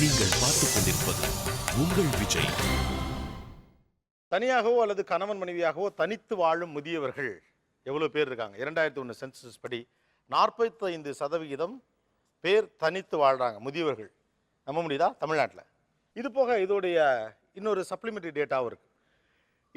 நீங்கள் பார்த்துக் கொண்டிருப்பது உங்கள் விஜய். தனியாகவோ அல்லது கணவன் மனைவியாகவோ தனித்து வாழும் முதியவர்கள் எவ்வளவு பேர் இருக்காங்க? 2001 சென்சஸ் படி 45% பேர் தனித்து வாழ்றாங்க முதியவர்கள். நம்ப முடியுதா? தமிழ்நாட்டில். இது போக இதோடைய இன்னொரு சப்ளிமெண்டரி டேட்டாவும் இருக்கு.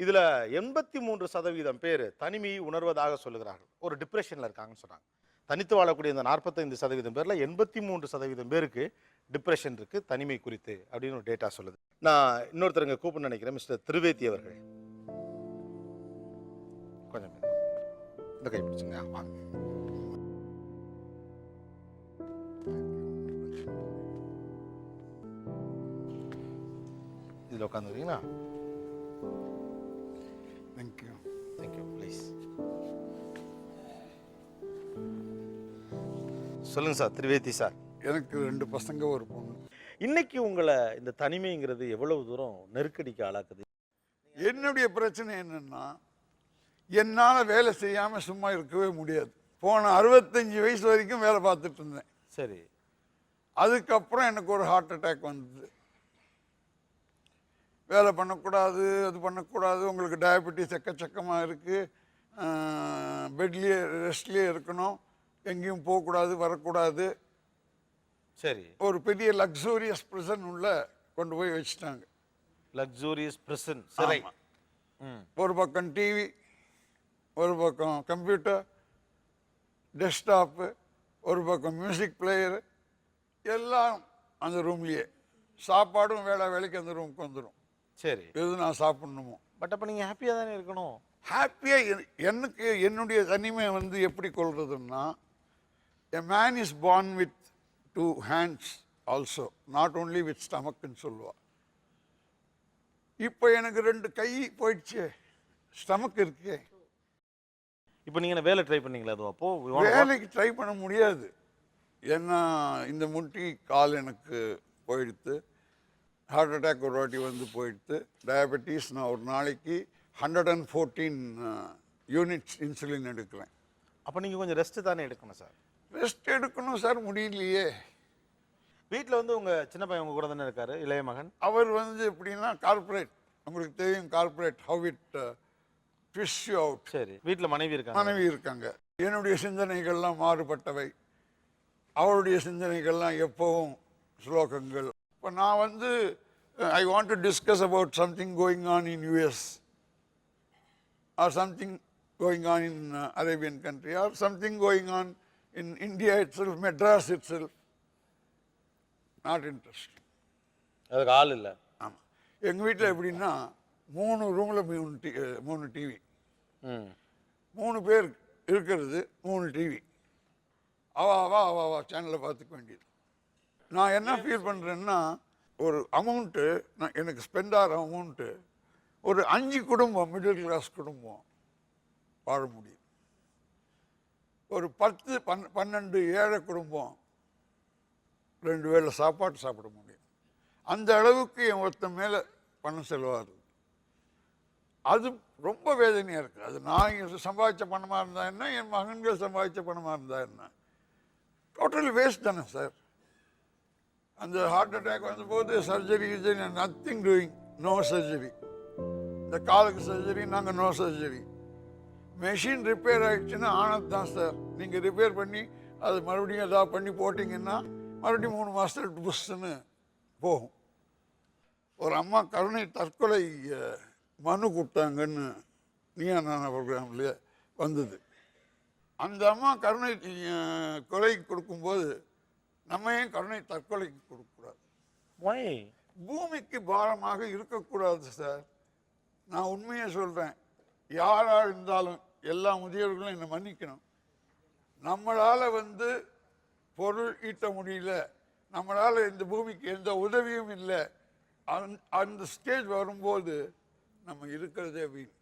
இதில் 83% பேர் தனிமையை உணர்வதாக சொல்லுகிறார்கள். ஒரு டிப்ரெஷனில் இருக்காங்கன்னு சொன்னாங்க. தனித்து வாழக்கூடிய இந்த 45% பேரில் 83% பேருக்கு டிப்ரெஷன் இருக்கு தனிமை குறித்து அப்படின்னு ஒரு டேட்டா சொல்லுது. நான் இன்னொருத்தருங்க கூப்பிட்டு நினைக்கிறேன், மிஸ்டர் திரிவேதி அவர்கள். கொஞ்சம் இந்த கை பிடிச்சுங்க, வாங்க. இதில் உட்காந்துக்கிறீங்களா? தேங்க்யூ. தேங்க்யூ. ப்ளீஸ் சொல்லுங்க சார். திரிவேதி சார், எனக்கு 2 பசங்க ஒரு பொண்ணு. இன்னைக்கு உங்களை இந்த தனிமைங்கிறது எவ்வளவு தூரம் நெருக்கடிக்கு ஆளாக்குது? என்னுடைய பிரச்சனை என்னன்னா, என்னால் வேலை செய்யாமல் சும்மா இருக்கவே முடியாது. போன 65 வயசு வரைக்கும் வேலை பார்த்துட்டு இருந்தேன். சரி. அதுக்கப்புறம் எனக்கு ஒரு ஹார்ட் அட்டாக் வந்தது. வேலை பண்ணக்கூடாது, அது பண்ணக்கூடாது, உங்களுக்கு டயபெட்டிஸ் எக்கச்சக்கமாக இருக்குது, பெட்லேயே ரெஸ்ட்லேயே இருக்கணும், எங்கேயும் போகக்கூடாது, வரக்கூடாது. சரி. ஒரு பெரிய லக்ஸூரியஸ் பிரிசன் உள்ள கொண்டு போய் வச்சுட்டாங்க. லக்ஸூரியஸ் பிரிசன், சிறை. ஒரு பக்கம் டிவி, ஒரு பக்கம் கம்ப்யூட்டர், டெஸ்க்டாப்பு, ஒரு பக்கம் மியூசிக் பிளேயரு, எல்லாம் அந்த ரூம்லேயே. சாப்பாடும் வேலைக்கு அந்த ரூமுக்கு வந்துடும். சரி. எது நான் சாப்பிட்ணுமோ. பட் அப்போ நீங்கள் ஹாப்பியாக தானே இருக்கணும்? ஹாப்பியாக எனக்கு என்னுடைய தனிமை எப்படி கொள்றதுன்னா, a man is born with 2 hands also, not only with ஸ்டமக்குன்னு சொல்லுவா. இப்போ எனக்கு 2 கை போயிடுச்சு, ஸ்டமக் இருக்கே. இப்போ நீங்கள் வேலை ட்ரை பண்ணீங்களா? அது அப்போ வேலைக்கு ட்ரை பண்ண முடியாது. ஏன்னா இந்த முட்டி கால் எனக்கு போயிடுத்து, ஹார்ட் அட்டாக் ஒரு வாட்டி வந்து போயிடுத்து, டயபெட்டிஸ். நான் ஒரு நாளைக்கு 114 யூனிட்ஸ் இன்சுலின் எடுக்கிறேன். அப்போ நீங்கள் கொஞ்சம் ரெஸ்ட்டு தானே எடுக்கணும் சார். ரெஸ்ட் எடுக்கணும் சார், முடியலையே. வீட்டில் வந்து உங்கள் சின்ன பையன் உங்கள் கூட தானே இருக்காரு, இளைய மகன்? அவர் வந்து எப்படின்னா கார்பரேட், உங்களுக்கு தெரியும் corporate, how it twist you out. சரி. வீட்டில் மனைவி இருக்காங்க? மனைவி இருக்காங்க. என்னுடைய சிந்தனைகள்லாம் மாறுபட்டவை, அவருடைய சிந்தனைகள்லாம் எப்பவும் ஸ்லோகங்கள். இப்போ நான் வந்து I want to discuss about something going on in US or something going on in Arabian country or something going on in India itself, Madras itself. Not interested. அதுக்கு ஆள் இல்லை. ஆமாம். எங்கள் வீட்டில் எப்படின்னா 3 ரூமில் 3 டிவி, 3 பேர் இருக்கிறது, 3 டிவி. அவா சேனலை பார்த்துக்க வேண்டியது. நான் என்ன ஃபீல் பண்ணுறேன்னா, ஒரு அமௌண்ட்டு நான் எனக்கு ஸ்பெண்ட் ஆகிற அமௌண்ட்டு ஒரு 5 குடும்பம், மிடில் கிளாஸ் குடும்பம் வாழ முடியும். ஒரு 10-12 ஏழை குடும்பம் 2 வேளை சாப்பாடு சாப்பிட முடியும். அந்த அளவுக்கு என் ஒருத்தன் மேலே பணம் செலவாகுது. அது ரொம்ப வேதனையாக இருக்குது. அது நான் சம்பாதிச்ச பணமாக இருந்தா என்ன, என் மகன்கள் சம்பாதிச்ச பணமாக இருந்தா என்ன, டோட்டலி வேஸ்ட் தானே சார். அந்த ஹார்ட் அட்டாக் வந்தபோது surgery nothing doing, no surgery. இந்த காலுக்கு சர்ஜரி, நாங்கள் நோ சர்ஜரி. மெஷின் ரிப்பேர் ஆகிடுச்சுன்னா ஆனது தான் சார். நீங்கள் ரிப்பேர் பண்ணி அது மறுபடியும் எதாவது பண்ணி போட்டிங்கன்னா மறுபடியும் 3 மாதத்தில் புஷ்ஷுன்னு போகும். ஒரு அம்மா கருணை தற்கொலை மனு கொடுத்தாங்கன்னு நீயா நானா ப்ரோக்ராம்லேயே வந்தது. அந்த அம்மா கருணை கொலைக்கு கொடுக்கும்போது நம்ம ஏன் கருணை தற்கொலைக்கு கொடுக்கக்கூடாது? பூமிக்கு பாரமாக இருக்கக்கூடாது சார். நான் உண்மையை சொல்கிறேன். யாராக இருந்தாலும் எல்லா முதியவர்களும் என்னை மன்னிக்கணும். நம்மளால் வந்து பொருள் ஈட்ட முடியல, நம்மளால் இந்த பூமிக்கு எந்த உதவியும் இல்லை, அந்த ஸ்டேஜ் வரும்போது நம்ம இருக்கிறதே வீண்.